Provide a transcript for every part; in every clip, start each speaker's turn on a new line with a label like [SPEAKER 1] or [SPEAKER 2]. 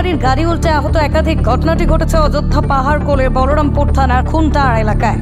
[SPEAKER 1] বাড়ির গাড়ি উল্টে আহত একাধিক ঘটনাটি ঘটেছে অযোধ্যা পাহাড় কোলের বলরামপুর থানার খুনটার এলাকায়।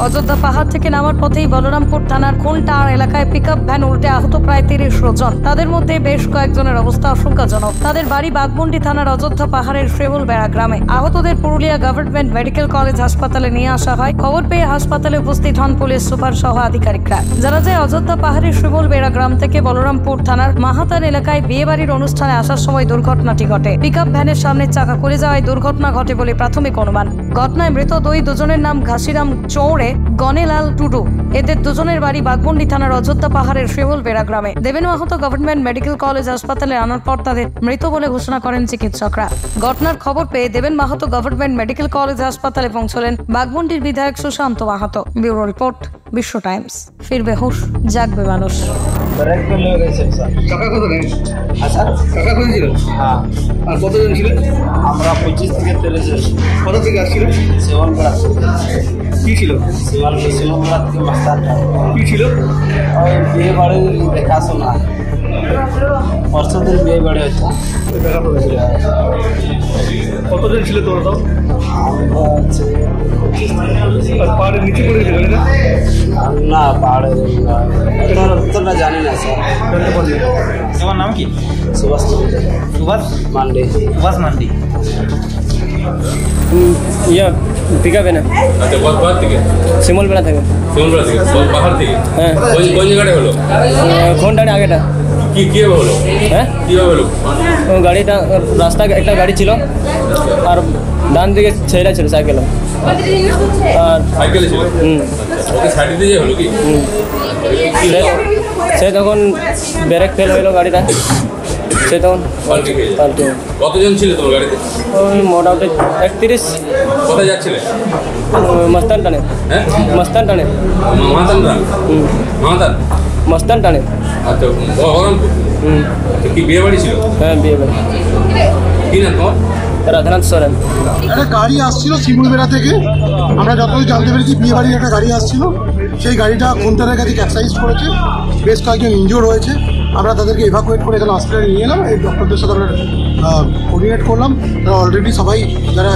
[SPEAKER 1] অযোধ্যা পাহাড় থেকে নামার পথেই বলরামপুর থানার খুনটার এলাকায় পিকআপ ভ্যান উল্টে আহত প্রায় 30 জন। তাদের মধ্যে বেশ কয়েকজনের অবস্থা আশঙ্কাজনক। তাদের বাড়ি বাঘমুন্ডি থানার অযোধ্যা পাহাড়ের শিমুলবেড়া গ্রামে। আহতদের পুরুলিয়া গভর্নমেন্ট মেডিকেল কলেজ হাসপাতালে নিয়ে আসা হয়। খবর পেয়ে হাসপাতালে উপস্থিত হন পুলিশ সুপার সহ আধিকারিকরা। জানা যায় অযোধ্যা পাহাড়ের শিমুলবেড়া গ্রাম থেকে বলরামপুর থানার মাহাতান এলাকায় বিয়ে বাড়ির অনুষ্ঠানে আসার সময় দুর্ঘটনাটি ঘটে। পিকআপ ভ্যানের সামনের চাকা খুলে যাওয়ায় দুর্ঘটনা ঘটে বলে প্রাথমিক অনুমান। ঘটনায় মৃত দুজনের নাম ঘাসিরাম চৌড়ে, গনেলাল টুডু। এদের দুজনের বাড়ি বাঘমুন্ডি থানার অযোধ্যা পাহাড়ের শিমুলবেড়া গ্রামে। দেবেন মাহাত গভর্নমেন্ট মেডিকেল কলেজ হাসপাতালে আনার পর তাদের মৃত বলে ঘোষণা করেন চিকিৎসকরা। ঘটনার খবর পেয়ে দেবেন মাহাত গভর্নমেন্ট মেডিকেল কলেজ হাসপাতালে পৌঁছলেন বাঘমুন্ডির বিধায়ক সুশান্ত মাহাতো। ব্যুরো রিপোর্ট, বিশ্ব টাইমস। ফিরবে হুঁশ, জাগবে মানুষ।
[SPEAKER 2] আর কতজন ছিলেন?
[SPEAKER 3] আমরা 25 থেকে 30 জন।
[SPEAKER 2] কোথা থেকে আসছিলেন?
[SPEAKER 3] শিমুলবেড়া।
[SPEAKER 2] কি ছিল?
[SPEAKER 3] শিমুলবেড়া থেকে মাস্টারটা।
[SPEAKER 2] কি ছিল?
[SPEAKER 3] ওই বিয়ে বাড়ি দেখাশোনা, পরশু দিন বিয়ে বাড়ি হচ্ছে।
[SPEAKER 2] কতজন ছিল তোমরা? তাও
[SPEAKER 3] আমরা হচ্ছে 25 থেকে 30 জন।
[SPEAKER 2] আর পাহাড়ের নিচে পড়ে গেছে গাড়িটা?
[SPEAKER 3] না, পাহাড়ে উত্তরটা জানি না স্যার।
[SPEAKER 4] তোমার নাম কি?
[SPEAKER 3] সুভাষ মান্ডি।
[SPEAKER 4] সুভাষ মান্ডি।
[SPEAKER 5] ইয়া পিকআপ না।
[SPEAKER 6] আচ্ছা, কোথা থেকে?
[SPEAKER 5] শিমুলবেড়া থেকে।
[SPEAKER 6] শিমুলবেড়া থেকে? পাহাড় থেকে?
[SPEAKER 5] হ্যাঁ।
[SPEAKER 6] কোন জায়গাটা হলো?
[SPEAKER 5] কোনটারে আগেটা?
[SPEAKER 6] কিভাবে হলো?
[SPEAKER 5] হ্যাঁ,
[SPEAKER 6] কিভাবে হলো?
[SPEAKER 5] ও গাড়িটা রাস্তা একটা গাড়ি ছিল আর ডান দিকে ছেলেরা ছিল সাইকেল। আর
[SPEAKER 6] সাইকেলে ছিল? ওকে সাইডে দিয়ে হলো কি?
[SPEAKER 5] সে তখন ব্রেক ফেল হইলো গাড়িটা, সে তখন
[SPEAKER 6] পাল্টি খেয়ে?
[SPEAKER 5] পাল্টে।
[SPEAKER 6] কতজন ছিল তোমার গাড়িতে?
[SPEAKER 5] ওই মোটামুটি 31।
[SPEAKER 6] কোথায় যাচ্ছিলে?
[SPEAKER 5] মস্তান টানে।
[SPEAKER 6] হ্যাঁ,
[SPEAKER 5] মস্তান টানে।
[SPEAKER 6] মাহাতানরা? মাহাতান?
[SPEAKER 5] মস্তান টানে।
[SPEAKER 6] আচ্ছা, বহরমপুর? কি বিয়ে বাড়ি ছিল?
[SPEAKER 5] হ্যাঁ, বিয়ে বাড়ি।
[SPEAKER 6] কি না তোমার?
[SPEAKER 5] রাধানাথ সোরেন।
[SPEAKER 7] একটা গাড়ি আসছিল শিমুলবেড়া থেকে। আমরা যতই জানতে পেরেছি বিয়ে বাড়ির একটা গাড়ি আসছিল, সেই গাড়িটা খুনটারের কাছে ক্যাপসাইজ করেছে। বেশ কয়েকজন ইনজোর হয়েছে। আমরা তাদেরকে এভাকুয়েট করে এখানে হসপিটালে নিয়ে এলাম। এই ডক্টরদের সাথে আমরা কোঅর্ডিনেট করলাম। তারা অলরেডি সবাই যারা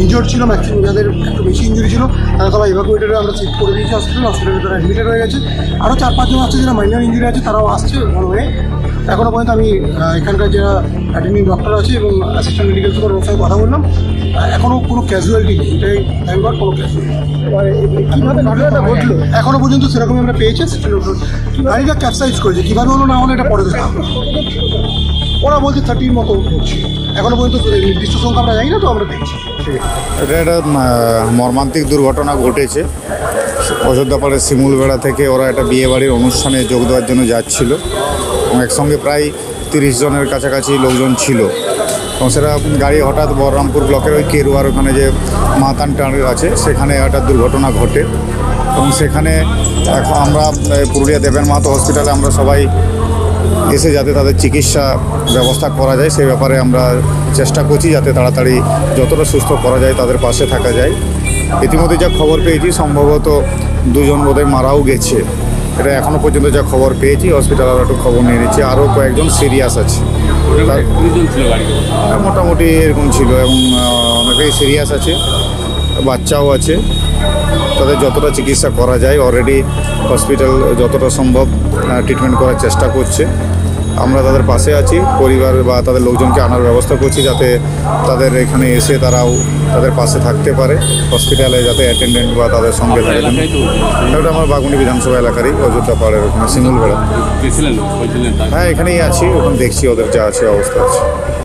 [SPEAKER 7] ইনজোর্ড ছিল, ম্যাক্সিমাম যাদের একটু বেশি ইঞ্জুরি ছিল, তারা সবাই এভাকুয়েটেড হয়ে আমরা শিফট করে দিয়েছি হসপিটালে তারা অ্যাডমিটেড হয়ে গেছে। আরও 4-5 জন আসছে যারা মাইনর ইঞ্জুরি আছে, তারাও আসছে হয়ে। এখনও পর্যন্ত আমি এখানকার যারা অ্যাটেন্ডিং ডক্টর আছে এবং অ্যাসিস্ট্যান্ট মেডিকেল সুপার ওর সঙ্গে কথা বললাম। এখনও কোনো ক্যাজুয়ালিটি নেই, এটাই থ্যাংক গড, কোনো ক্যাজুয়ালিটি। কীভাবে ঘটনাটা ঘটলো এখনও পর্যন্ত সেরকমই আমরা পেয়েছি। গাড়িটা ক্যাপসাইজ করেছে, কীভাবে হলো না হলো এটা পরে দেখা। ওরা বলছে 30 মতো হচ্ছে, এখনও পর্যন্ত নির্দিষ্ট সংখ্যা আমরা জানি না, তো আমরা দেখছি।
[SPEAKER 8] এটা একটা মর্মান্তিক দুর্ঘটনা ঘটেছে। অযোধ্যা পাহাড়ের শিমুলবেড়া থেকে ওরা একটা বিয়ে বাড়ির অনুষ্ঠানে যোগ দেওয়ার জন্য যাচ্ছিল এবং একসঙ্গে প্রায় 30 জনের কাছাকাছি লোকজন ছিল। এবং সেটা গাড়ি হঠাৎ বলরামপুর ব্লকের ওই কেরুয়ার ওখানে যে মাতান টানের আছে সেখানে একটা দুর্ঘটনা ঘটে। এবং সেখানে এখন আমরা পুরুলিয়া দেবেন মাহাতো হসপিটালে আমরা সবাই এসে যাতে তাদের চিকিৎসা ব্যবস্থা করা যায় সেই ব্যাপারে আমরা চেষ্টা করছি, যাতে তাড়াতাড়ি যতটা সুস্থ করা যায় তাদের পাশে থাকা যায়। ইতিমধ্যে যা খবর পেয়েছি সম্ভবত 2 জন বোধহয় মারাও গেছে, এটা এখনও পর্যন্ত যা খবর পেয়েছি। হসপিটালে আরও একটু খবর নিয়ে নিচ্ছি, আরও কয়েকজন সিরিয়াস আছে। মোটামুটি এরকম ছিল এবং অনেকেই সিরিয়াস আছে, বাচ্চাও আছে। তাদের যতটা চিকিৎসা করা যায় অলরেডি হসপিটাল যতটা সম্ভব ট্রিটমেন্ট করার চেষ্টা করছে। আমরা তাদের পাশে আছি, পরিবার বা তাদের লোকজনকে আনার ব্যবস্থা করছি যাতে তাদের এখানে এসে তারাও তাদের পাশে থাকতে পারে হসপিটালে, যাতে অ্যাটেন্ডেন্ট বা তাদের সঙ্গে থাকে। এটা আমার বাঘমুন্ডি বিধানসভা এলাকারই অযোধ্যা পাহাড়ের ওখানে শিমুলবেড়া। হ্যাঁ, এখানেই আছি, ওখানে দেখছি ওদের যা আছে অবস্থা আছে।